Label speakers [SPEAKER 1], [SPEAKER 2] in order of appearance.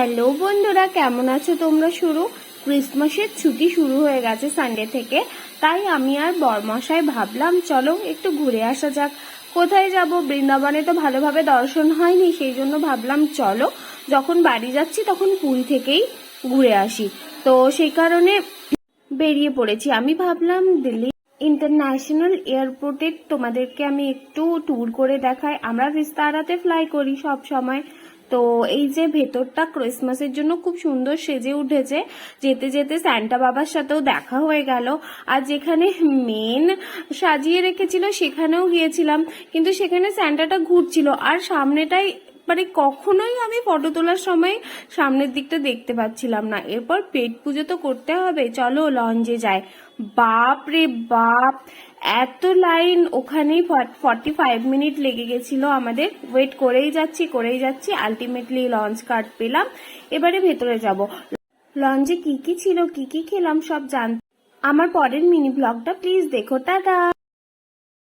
[SPEAKER 1] Hello বন্ধুরা, কেমন আছো তোমরা? ক্রিসমাসের ছুটি শুরু হয়ে গেছে সানডে থেকে, তাই আমি আর বরমশাই ভাবলাম চলো একটু ঘুরে আসা যাক। কোথায় যাব? বৃন্দাবনে তো ভালোভাবে দর্শন হয়নি, সেই জন্য ভাবলাম চলো যখন বাড়ি যাচ্ছি তখন পুরী থেকেই ঘুরে আসি। তো সেই কারণে বেরিয়ে পড়েছি। আমি ভাবলাম দিল্লি ইন্টারন্যাশনাল এয়ারপোর্টে তোমাদেরকে আমি একটু ট্যুর করে দেখাই। আমরা ভিস্তারাতে ফ্লাই করি সব সময়। তো এই যে ভেতরটা ক্রিসমাসের জন্য খুব সুন্দর সেজে উঠেছে। যেতে যেতে সান্টা বাবার সাথেও দেখা হয়ে গেল। আর যেখানে মেন সাজিয়ে রেখেছিল সেখানেও গিয়েছিলাম, কিন্তু সেখানে সান্টাটা ঘুরছিল আর সামনেটাই মানে কখনোই আমি ফটো তোলার সময় সামনের দিকটা দেখতে পাচ্ছিলাম না। এরপর পেট পুজো তো করতে হবে, চলো লঞ্চে যাই। বাপ রে বাপ, এত লাইন! ওখানেই 45 মিনিট লেগে গেছিল আমাদের। ওয়েট করেই যাচ্ছি, আলটিমেটলি লঞ্চ কার্ড পেলাম। এবারে ভেতরে যাব। লঞ্চে কি কি ছিল, কি কি খেলাম সব জানতে আমার পরের মিনি ব্লগটা প্লিজ দেখো। টাটা।